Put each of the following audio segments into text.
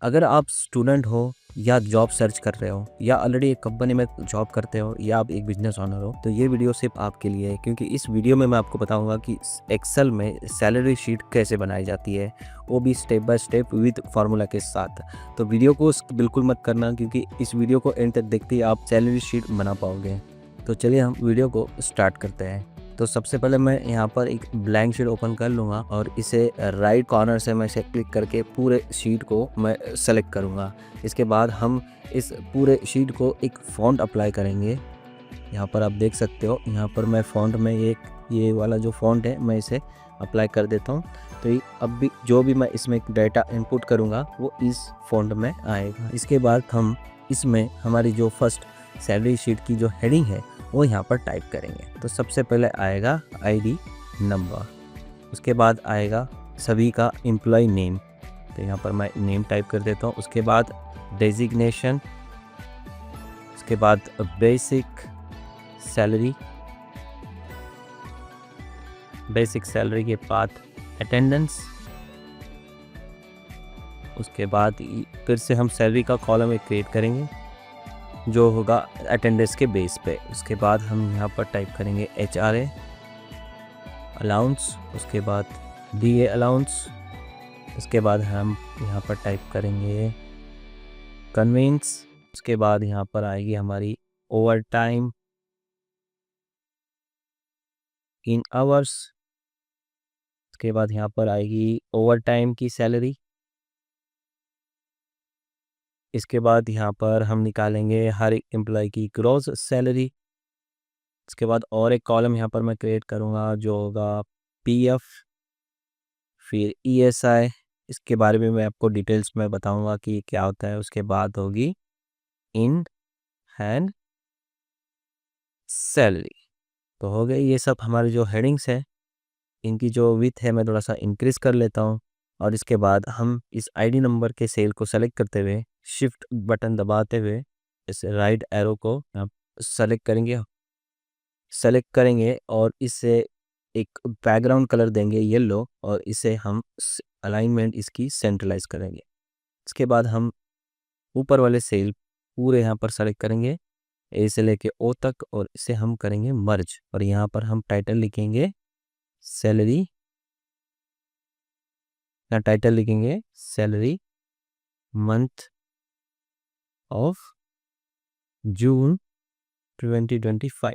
अगर आप स्टूडेंट हो या जॉब सर्च कर रहे हो या ऑलरेडी एक कंपनी में जॉब करते हो या आप एक बिजनेस ओनर हो तो ये वीडियो सिर्फ आपके लिए है, क्योंकि इस वीडियो में मैं आपको बताऊंगा कि एक्सेल में सैलरी शीट कैसे बनाई जाती है, वो भी step by step with formula के साथ। तो वीडियो को बिल्कुल मत करना, क्योंकि इस वीडियो को एंड तक देखते ही आप सैलरी शीट बना पाओगे। तो चलिए हम वीडियो को स्टार्ट करते हैं। तो सबसे पहले मैं यहाँ पर एक ब्लैंक शीट ओपन कर लूँगा और इसे राइट कॉर्नर से मैं इसे क्लिक करके पूरे शीट को मैं सेलेक्ट करूँगा। इसके बाद हम इस पूरे शीट को एक फ़ॉन्ट अप्लाई करेंगे। यहाँ पर आप देख सकते हो, यहाँ पर मैं फ़ॉन्ट में ये वाला जो फ़ॉन्ट है मैं इसे अप्लाई कर देता हूँ। तो ये अब भी जो भी मैं इसमें डाटा इनपुट करूँगा वो इस फ़ॉन्ट में आएगा। इसके बाद हम इसमें हमारी जो फर्स्ट सैलरी शीट की जो हेडिंग है वो यहाँ पर टाइप करेंगे। तो सबसे पहले आएगा आईडी नंबर, उसके बाद आएगा सभी का एम्प्लॉय नेम, तो यहाँ पर मैं नेम टाइप कर देता हूँ। उसके बाद डेजिग्नेशन, उसके बाद बेसिक सैलरी के बाद अटेंडेंस, उसके बाद फिर से हम सैलरी का कॉलम एक क्रिएट करेंगे जो होगा अटेंडेंस के बेस पे। उसके बाद हम यहाँ पर टाइप करेंगे HRA अलाउंस, उसके बाद DA अलाउंस, उसके बाद हम यहाँ पर टाइप करेंगे कन्वेंस, उसके बाद यहाँ पर आएगी हमारी ओवर टाइम इन आवर्स, उसके बाद यहाँ पर आएगी ओवर टाइम की सैलरी। इसके बाद यहाँ पर हम निकालेंगे हर एक एम्प्लॉय की ग्रॉस सैलरी। इसके बाद और एक कॉलम यहाँ पर मैं क्रिएट करूँगा जो होगा PF, फिर ESI, इसके बारे में मैं आपको डिटेल्स में बताऊँगा कि क्या होता है। उसके बाद होगी इन हैंड सैलरी। तो हो गई ये सब हमारी जो हेडिंग्स है, इनकी जो विड्थ है मैं थोड़ा सा इंक्रीज़ कर लेता हूँ। और इसके बाद हम इस आईडी नंबर के सेल को सेलेक्ट करते हुए शिफ्ट बटन दबाते हुए इस राइट एरो को यहाँ सेलेक्ट करेंगे और इससे एक बैकग्राउंड कलर देंगे येलो, और इसे हम अलाइनमेंट इसकी सेंट्रलाइज करेंगे। इसके बाद हम ऊपर वाले सेल पूरे यहाँ पर सेलेक्ट करेंगे ए से लेके ओ तक, और इसे हम करेंगे मर्ज, और यहाँ पर हम टाइटल लिखेंगे सैलरी, यहाँ टाइटल लिखेंगे सैलरी मंथ ऑफ जून 2025,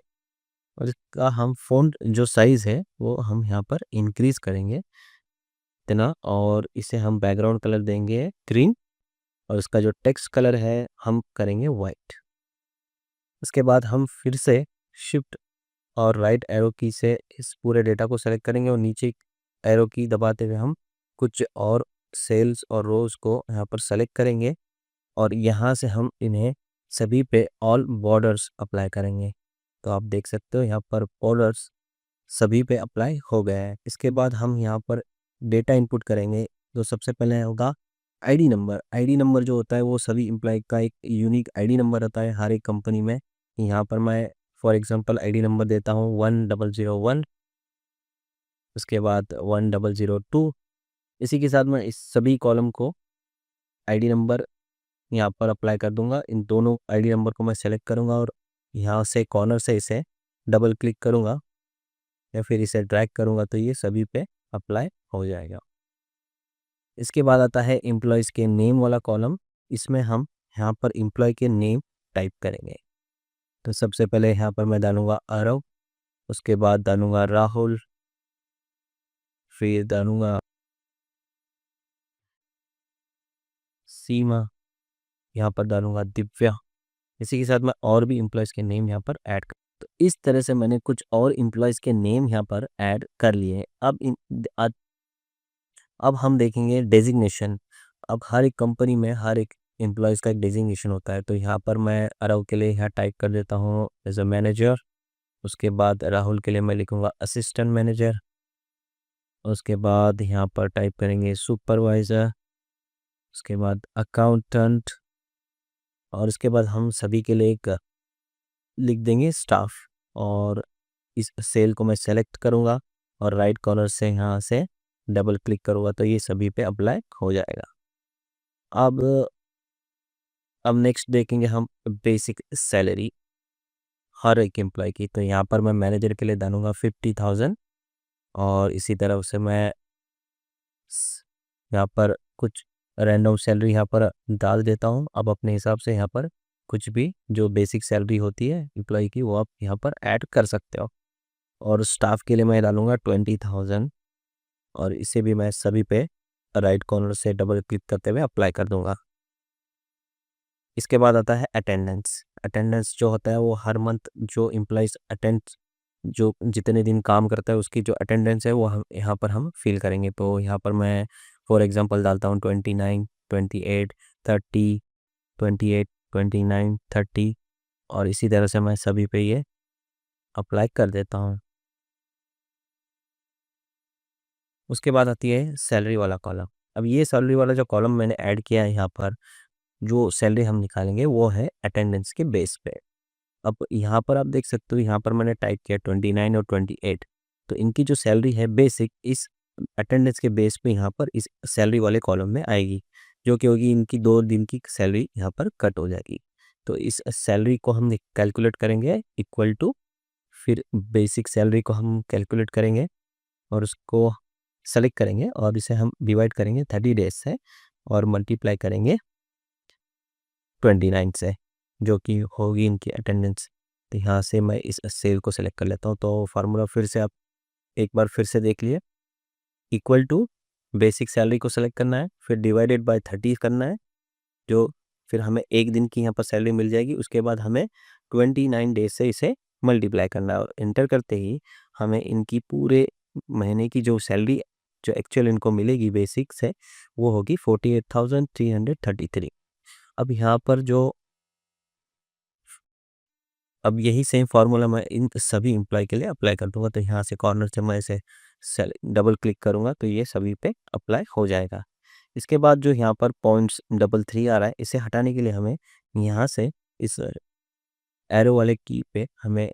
और इसका हम फ़ॉन्ट जो साइज़ है वो हम यहाँ पर इंक्रीज़ करेंगे इतना, और इसे हम बैकग्राउंड कलर देंगे ग्रीन, और इसका जो टेक्स्ट कलर है हम करेंगे वाइट। इसके बाद हम फिर से शिफ्ट और राइट एरो की से इस पूरे डेटा को सेलेक्ट करेंगे और नीचे एरो की दबाते हुए हम कुछ और सेल्स और रोज को यहाँ पर सेलेक्ट करेंगे, और यहाँ से हम इन्हें सभी पे ऑल बॉर्डर्स अप्लाई करेंगे। तो आप देख सकते हो यहाँ पर बॉर्डर्स सभी पे अप्लाई हो गए हैं। इसके बाद हम यहाँ पर डेटा इनपुट करेंगे। तो सबसे पहले होगा आईडी नंबर जो होता है वो सभी एम्प्लॉय का एक यूनिक आईडी नंबर होता है हर एक कंपनी में। यहाँ पर मैं फॉर एग्जांपल आईडी नंबर देता हूँ 1001, उसके बाद 1002। इसी के साथ मैं इस सभी कॉलम को आईडी नंबर यहाँ पर अप्लाई कर दूंगा। इन दोनों आईडी नंबर को मैं सेलेक्ट करूंगा और यहाँ से कॉर्नर से इसे डबल क्लिक करूंगा या फिर इसे ड्रैग करूंगा तो ये सभी पे अप्लाई हो जाएगा। इसके बाद आता है एम्प्लॉयज़ के नेम वाला कॉलम। इसमें हम यहाँ पर एम्प्लॉय के नेम टाइप करेंगे। तो सबसे पहले यहाँ पर मैं डालूंगा आरव, उसके बाद डालूंगा राहुल, फिर डालूंगा सीमा, यहाँ पर डालूंगा दिव्या। इसी के साथ मैं और भी एम्प्लॉयज़ के नेम यहाँ पर ऐड कर, तो इस तरह से मैंने कुछ और एम्प्लॉयज़ के नेम यहाँ पर ऐड कर लिए। अब हम देखेंगे डेजिग्नेशन। अब हर एक कंपनी में हर एक एम्प्लॉयज़ का एक डेजिग्नेशन होता है। तो यहाँ पर मैं अरव के लिए यहाँ टाइप कर देता हूँ एज अ मैनेजर, उसके बाद राहुल के लिए मैं लिखूँगा असिस्टेंट मैनेजर, उसके बाद यहाँ पर टाइप करेंगे सुपरवाइज़र, उसके बाद अकाउंटेंट, और उसके बाद हम सभी के लिए एक लिख देंगे स्टाफ। और इस सेल को मैं सेलेक्ट करूँगा और राइट कॉर्नर से यहाँ से डबल क्लिक करूँगा तो ये सभी पे अप्लाई हो जाएगा। अब नेक्स्ट देखेंगे हम बेसिक सैलरी हर एक एम्प्लॉय की। तो यहाँ पर मैं मैनेजर के लिए डालूंगा 50,000 और इसी तरह उसे मैं यहाँ पर कुछ रैंडम सैलरी यहाँ पर डाल देता हूँ। अब अपने हिसाब से यहाँ पर कुछ भी जो बेसिक सैलरी होती है एम्प्लॉय की वो आप यहाँ पर ऐड कर सकते हो। और स्टाफ के लिए मैं डालूंगा 20,000 और इसे भी मैं सभी पे राइट कॉर्नर से डबल क्लिक करते हुए अप्लाई कर दूंगा। इसके बाद आता है अटेंडेंस। अटेंडेंस जो होता है वो हर मंथ जो एम्प्लॉइज अटेंड जो जितने दिन काम करता है उसकी जो अटेंडेंस है वो हम यहाँ पर हम फिल करेंगे। तो यहाँ पर मैं फॉर एग्जांपल डालता हूँ 29, 28, 30, 28, 29, 30 और इसी तरह से मैं सभी पे ये अप्लाई कर देता हूँ। उसके बाद आती है सैलरी वाला कॉलम। अब ये सैलरी वाला जो कॉलम मैंने ऐड किया है यहाँ पर जो सैलरी हम निकालेंगे वो है अटेंडेंस के बेस पे। अब यहाँ पर आप देख सकते हो यहाँ पर मैंने टाइप किया 29 और 28। तो इनकी जो सैलरी है बेसिक इस अटेंडेंस के बेस पे यहाँ पर इस सैलरी वाले कॉलम में आएगी, जो कि होगी इनकी 2 दिन की सैलरी यहाँ पर कट हो जाएगी। तो इस सैलरी को हम कैलकुलेट करेंगे इक्वल टू, फिर बेसिक सैलरी को हम कैलकुलेट करेंगे और उसको सेलेक्ट करेंगे और इसे हम डिवाइड करेंगे 30 डेज से और मल्टीप्लाई करेंगे 29 से, जो कि होगी इनकी अटेंडेंस। तो यहाँ से मैं इस सेल को सेलेक्ट कर लेता हूँ। तो फार्मूला फिर से आप एक बार फिर से देख लिए, इक्वल टू बेसिक सैलरी को सेलेक्ट करना है, फिर डिवाइडेड बाय 30 करना है, जो फिर हमें 1 दिन की यहाँ पर सैलरी मिल जाएगी। उसके बाद हमें 29 डेज से इसे मल्टीप्लाई करना है और इंटर करते ही हमें इनकी पूरे महीने की जो सैलरी जो एक्चुअल इनको मिलेगी बेसिक से वो होगी 48,333। अब यहाँ पर जो अब यही सेम फार्मूला मैं इन सभी एम्प्लॉय के लिए अप्लाई कर दूंगा। तो यहाँ से कॉर्नर से मैं इसे डबल क्लिक करूंगा तो ये सभी पे अप्लाई हो जाएगा। इसके बाद जो यहाँ पर पॉइंट्स 33 आ रहा है इसे हटाने के लिए हमें यहाँ से इस एरो वाले की पे हमें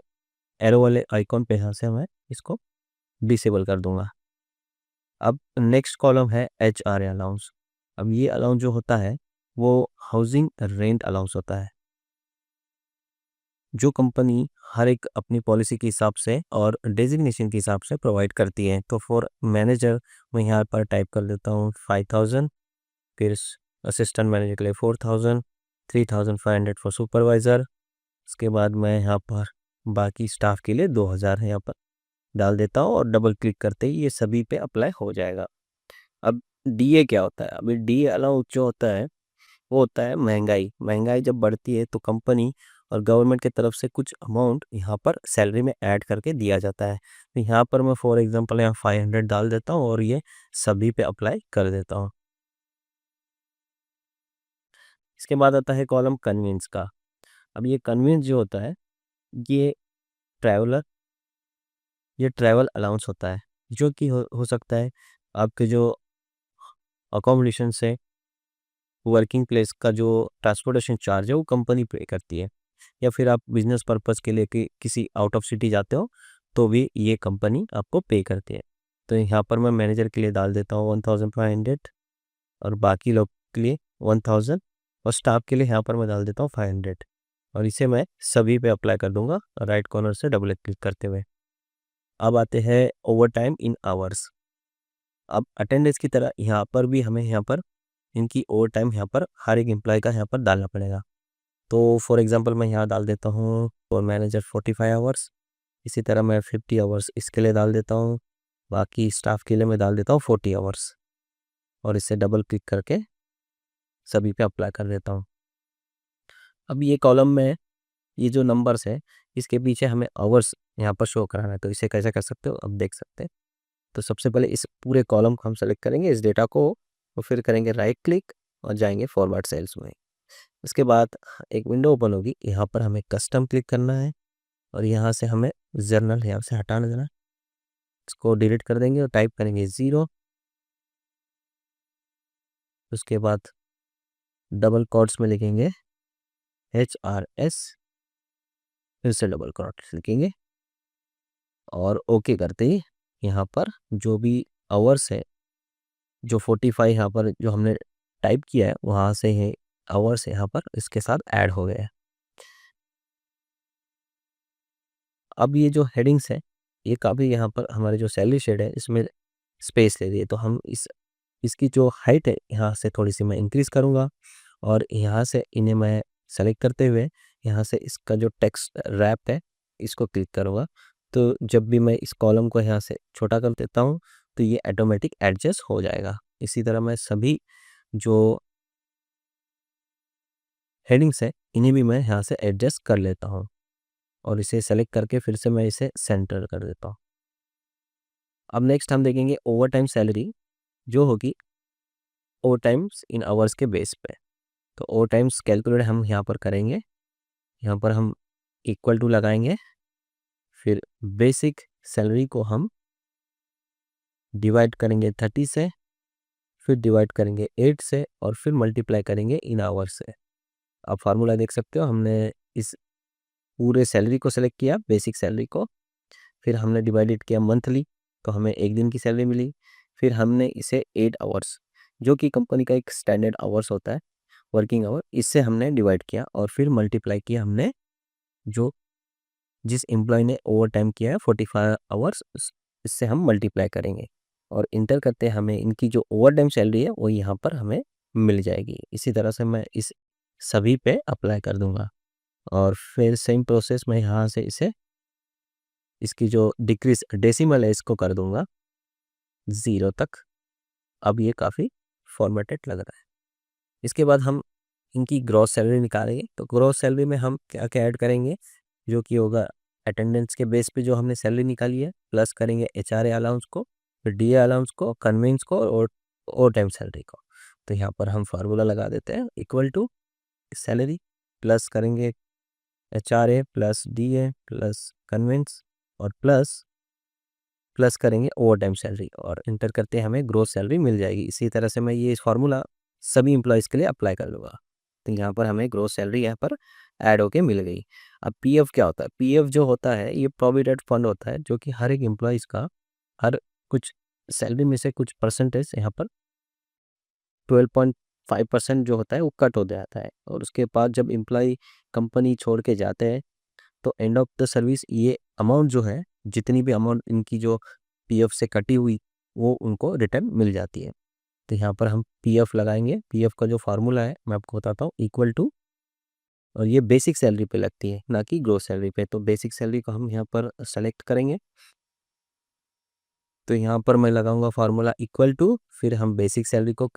एरो वाले आइकॉन पे यहाँ से मैं इसको डिसेबल कर दूंगा। अब नेक्स्ट कॉलम है HR अलाउंस। अब ये अलाउंस जो होता है वो हाउसिंग रेंट अलाउंस होता है, जो कंपनी हर एक अपनी पॉलिसी के हिसाब से और डेजिग्नेशन के हिसाब से प्रोवाइड करती है। तो फॉर मैनेजर मैं यहाँ पर टाइप कर देता हूँ 5,000, फिर असिस्टेंट मैनेजर के लिए 4,000, 3,500 फॉर सुपरवाइज़र। उसके बाद मैं यहाँ पर बाकी स्टाफ के लिए 2,000 है यहाँ पर डाल देता हूँ और डबल क्लिक करते ही ये सभी पे अप्लाई हो जाएगा। अब DA क्या होता है? अभी DA अलाउंस जो होता है वो होता है महंगाई। महंगाई जब बढ़ती है तो कंपनी और गवर्नमेंट की तरफ से कुछ अमाउंट यहाँ पर सैलरी में ऐड करके दिया जाता है। तो यहाँ पर मैं फॉर एग्जांपल यहाँ 500 डाल देता हूँ और ये सभी पे अप्लाई कर देता हूँ। इसके बाद आता है कॉलम कन्वीनियंस का। अब ये कन्वीनियंस जो होता है ये ट्रैवलर ये ट्रैवल अलाउंस होता है, जो कि हो सकता है आपके जो अकोमोडेशन से वर्किंग प्लेस का जो ट्रांसपोर्टेशन चार्ज है वो कंपनी पे करती है, या फिर आप बिजनेस पर्पस के लिए किसी आउट ऑफ सिटी जाते हो तो भी ये कंपनी आपको पे करती है। तो यहाँ पर मैं मैनेजर के लिए डाल देता हूँ 1,500 और बाकी लोग के लिए 1,000 और स्टाफ के लिए यहाँ पर मैं डाल देता हूँ 500 और इसे मैं सभी पे अप्लाई कर दूंगा राइट कॉर्नर से डबल क्लिक करते हुए। अब आते हैं ओवर टाइम इन आवर्स। अब अटेंडेंस की तरह यहाँ पर भी हमें यहाँ पर इनकी ओवर टाइम यहाँ पर हर एक एम्प्लॉय का यहाँ पर डालना पड़ेगा। तो फॉर एग्जांपल मैं यहाँ डाल देता हूँ फॉर मैनेजर 45 आवर्स, इसी तरह मैं 50 आवर्स इसके लिए डाल देता हूँ, बाकी स्टाफ के लिए मैं डाल देता हूँ 40 आवर्स और इसे डबल क्लिक करके सभी पे अप्लाई कर देता हूँ। अब ये कॉलम में ये जो नंबर्स है इसके पीछे हमें आवर्स यहाँ पर शो कराना है। तो इसे कैसे कर सकते हो अब देख सकते हैं। तो सबसे पहले इस पूरे कॉलम को हम सेलेक्ट करेंगे इस डेटा को और फिर करेंगे राइट क्लिक और जाएंगे फॉरवर्ड सेल्स में। उसके बाद एक विंडो ओपन होगी, यहाँ पर हमें कस्टम क्लिक करना है और यहाँ से हमें जर्नल यहाँ से हटाना देना, इसको डिलीट कर देंगे और टाइप करेंगे 0। उसके बाद डबल कोट्स में लिखेंगे HRS, फिर से डबल कोट्स लिखेंगे और ओके करते ही यहाँ पर जो भी आवर्स है जो 45 यहाँ पर जो हमने टाइप किया है वहाँ से ये आवर्स यहाँ पर इसके साथ ऐड हो गए हैं। अब ये जो हेडिंग्स है ये काफ़ी यहाँ पर हमारे जो सैलरी शीट है इसमें स्पेस ले रही है, तो हम इसकी जो हाइट है यहाँ से थोड़ी सी मैं इंक्रीज़ करूँगा और यहाँ से इन्हें मैं सेलेक्ट करते हुए यहाँ से इसका जो टेक्स्ट रैप है इसको क्लिक करूँगा। तो जब भी मैं इस कॉलम को यहाँ से छोटा कर देता हूँ तो ये ऑटोमेटिक एडजस्ट हो जाएगा। इसी तरह मैं सभी जो हेडिंग्स है इन्हें भी मैं यहाँ से एडजस्ट कर लेता हूँ और इसे सेलेक्ट करके फिर से मैं इसे सेंटर कर देता हूँ। अब नेक्स्ट हम देखेंगे ओवर टाइम सैलरी जो होगी ओवर टाइम्स इन आवर्स के बेस पे। तो ओवर टाइम्स कैलकुलेट हम यहाँ पर करेंगे, यहाँ पर हम इक्वल टू लगाएंगे, फिर बेसिक सैलरी को हम डिवाइड करेंगे 30 से, फिर डिवाइड करेंगे 8 से और फिर मल्टीप्लाई करेंगे इन आवर्स से। आप फार्मूला देख सकते हो, हमने इस पूरे सैलरी को सेलेक्ट किया बेसिक सैलरी को, फिर हमने डिवाइडेड किया मंथली तो हमें एक दिन की सैलरी मिली, फिर हमने इसे 8 आवर्स जो कि कंपनी का एक स्टैंडर्ड आवर्स होता है वर्किंग आवर, इससे हमने डिवाइड किया और फिर मल्टीप्लाई किया हमने जो जिस एम्प्लॉय ने ओवर टाइम किया है 45 आवर्स इससे हम मल्टीप्लाई करेंगे और इंटर करते हमें इनकी जो ओवर टाइम सैलरी है वो यहाँ पर हमें मिल जाएगी। इसी तरह से मैं इस सभी पे अप्लाई कर दूंगा और फिर सेम प्रोसेस मैं यहाँ से इसे इसकी जो डिक्रीज डेसिमल है इसको कर दूंगा 0 तक। अब ये काफ़ी फॉर्मेटेड लग रहा है। इसके बाद हम इनकी ग्रॉस सैलरी निकालेंगे। तो ग्रॉस सैलरी में हम क्या क्या ऐड करेंगे, जो कि होगा अटेंडेंस के बेस पे जो हमने सैलरी निकाली है, प्लस करेंगे एचआरए अलाउंस को, फिर डीए अलाउंस को, कन्वेंस को और ओवर टाइम सैलरी को। तो यहाँ पर हम फार्मूला लगा देते हैं, इक्वल टू सैलरी प्लस करेंगे HRA plus DA plus conveyance और प्लस करेंगे ओवर टाइम सैलरी और इंटर करते हैं हमें ग्रोस सैलरी मिल जाएगी। इसी तरह से मैं ये फार्मूला सभी एम्प्लॉयज़ के लिए अप्लाई कर लूँगा। तो यहाँ पर हमें ग्रोस सैलरी यहाँ पर ऐड होके मिल गई। अब पीएफ क्या होता है? पीएफ जो होता है ये प्रोविडेंट फंड होता है जो कि हर एक एम्प्लॉयज़ का हर कुछ सैलरी में से कुछ परसेंटेज यहाँ पर 12.5% जो होता है वो कट हो जाता है और उसके बाद जब एम्प्लॉय कंपनी छोड़ के जाते हैं तो एंड ऑफ द सर्विस ये अमाउंट जो है, जितनी भी अमाउंट इनकी जो पीएफ से कटी हुई वो उनको रिटर्न मिल जाती है। तो यहाँ पर हम पीएफ लगाएंगे। पीएफ का जो फार्मूला है मैं आपको बताता हूँ, इक्वल टू, और ये बेसिक सैलरी पे लगती है ना कि ग्रोस सैलरी पे। तो बेसिक सैलरी को हम यहाँ पर सेलेक्ट करेंगे। तो यहाँ पर मैं लगाऊंगा फार्मूला इक्वल टू, फिर हम बेसिक सैलरी को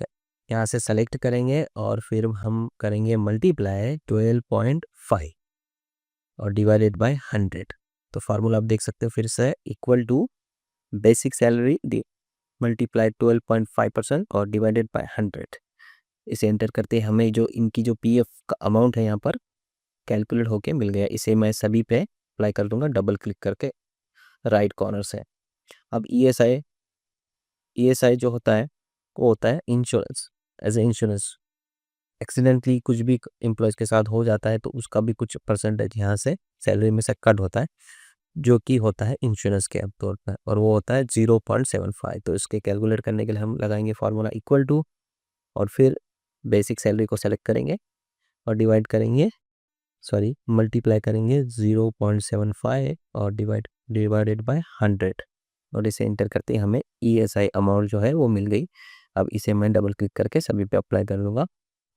यहाँ से सेलेक्ट करेंगे और फिर हम करेंगे मल्टीप्लाई 12.5 और डिवाइडेड बाय 100। तो फार्मूला आप देख सकते हो फिर से, equal to basic salary multiply 12.5% और डिवाइडेड बाय 100। इसे एंटर करते हमें जो इनकी जो पीएफ का अमाउंट है यहाँ पर कैलकुलेट होके मिल गया। इसे मैं सभी पे अप्लाई कर दूंगा डबल क्लिक करके राइट कॉर्नर से। अब ईएसआई जो होता है वो होता है insurance, as a insurance. Accidentally कुछ भी एम्प्लॉयज़ के साथ हो जाता है तो उसका भी कुछ परसेंटेज यहाँ से सैलरी में से कट होता है जो कि होता है इंश्योरेंस के तौर पर और वो होता है 0.75। तो इसके कैलकुलेट करने के लिए हम लगाएंगे फार्मूला इक्वल टू और फिर बेसिक सैलरी को सेलेक्ट करेंगे और मल्टीप्लाई करेंगे 0.75 और डिवाइडेड बाय 100 और इसे इंटर करते ही हमें ईएसआई अमाउंट जो है वो मिल गई। अब इसे मैं डबल क्लिक करके सभी पे अप्लाई कर दूंगा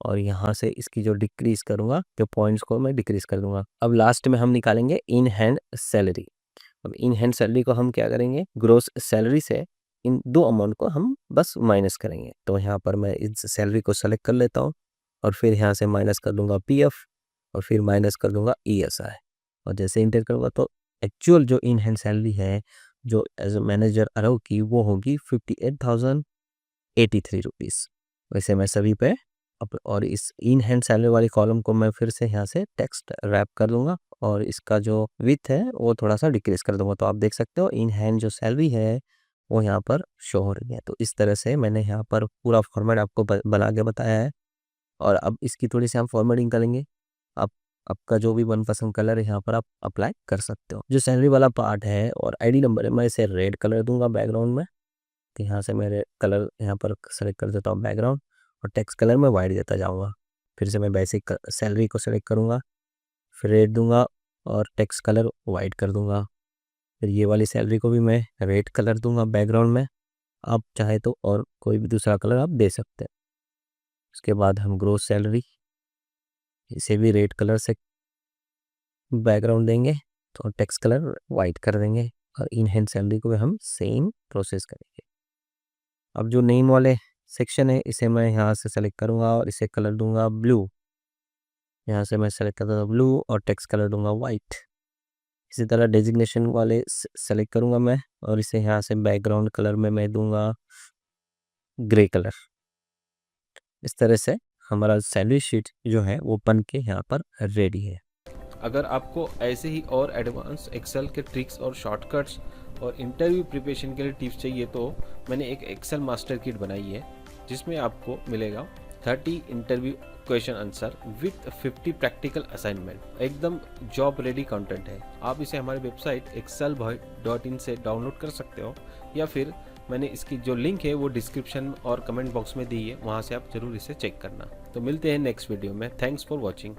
और यहाँ से इसकी जो डिक्रीज करूँगा, जो पॉइंट्स को मैं डिक्रीज कर दूंगा। अब लास्ट में हम निकालेंगे इन हैंड सैलरी। अब इन हैंड सैलरी को हम क्या करेंगे, ग्रोस सैलरी से इन दो अमाउंट को हम बस माइनस करेंगे। तो यहाँ पर मैं इस सैलरी को सेलेक्ट कर लेता हूँ और फिर यहाँ से माइनस कर दूंगा पीएफ और फिर माइनस कर दूंगा ईएसआई और जैसे इंटर करूँगा तो एक्चुअल जो इन हैंड सैलरी है जो एज ए मैनेजर अरव की वो होगी 58,083 रुपीज़। वैसे मैं सभी पे और इस इन हैंड सैलरी वाली कॉलम को मैं फिर से यहाँ से टेक्स्ट रैप कर दूंगा और इसका जो विथ है वो थोड़ा सा डिक्रीज कर दूंगा। तो आप देख सकते हो इन हैंड जो सैलरी है वो यहाँ पर शो हो रही है। तो इस तरह से मैंने यहाँ पर पूरा फॉर्मेट आपको बना के बताया है और अब इसकी थोड़ी सी हम फॉर्मेटिंग करेंगे। आप आपका जो भी मनपसंद कलर है यहाँ पर आप अप्लाई कर सकते हो। जो सैलरी वाला पार्ट है और आईडी नंबर है मैं इसे रेड कलर दूंगा बैकग्राउंड में। तो यहाँ से मैं रेड कलर यहाँ पर सेलेक्ट कर देता हूँ बैकग्राउंड और टेक्स्ट कलर मैं वाइट देता जाऊँगा। फिर से मैं बेसिक सैलरी को सेलेक्ट करूँगा, फिर रेट दूंगा और टेक्स्ट कलर वाइट कर दूंगा। फिर ये वाली सैलरी को भी मैं रेड कलर दूंगा बैकग्राउंड में। आप चाहे तो और कोई भी दूसरा कलर आप दे सकते हैं। उसके बाद हम ग्रोस सैलरी, इसे भी रेड कलर से बैकग्राउंड देंगे तो टेक्स्ट कलर वाइट कर देंगे। और इन हैंड सैलरी को भी हम सेम प्रोसेस करेंगे। अब जो नेम वाले सेक्शन है इसे मैं यहाँ से सेलेक्ट करूँगा और इसे कलर दूंगा ब्लू। यहाँ से मैं सेलेक्ट करता था ब्लू और टेक्स्ट कलर दूंगा वाइट। इसी तरह डेजिग्नेशन वाले सेलेक्ट करूँगा मैं और इसे यहाँ से बैकग्राउंड कलर में मैं दूंगा ग्रे कलर। इस तरह से हमारा सैलरी शीट जो है वो बन के यहाँ पर रेडी है। अगर आपको ऐसे ही और एडवांस एक्सेल के ट्रिक्स और शॉर्टकट्स और इंटरव्यू प्रिपरेशन के लिए टिप्स चाहिए तो मैंने एक एक्सेल मास्टर किट बनाई है जिसमें आपको मिलेगा 30 interview question answer with 50 practical assignment. एकदम जॉब रेडी कंटेंट है। आप इसे हमारी वेबसाइट excelboy.in से डाउनलोड कर सकते हो या फिर मैंने इसकी जो लिंक है वो डिस्क्रिप्शन और कमेंट बॉक्स में दी है, वहाँ से आप जरूर इसे चेक करना। तो मिलते हैं नेक्स्ट वीडियो में। Thanks for watching.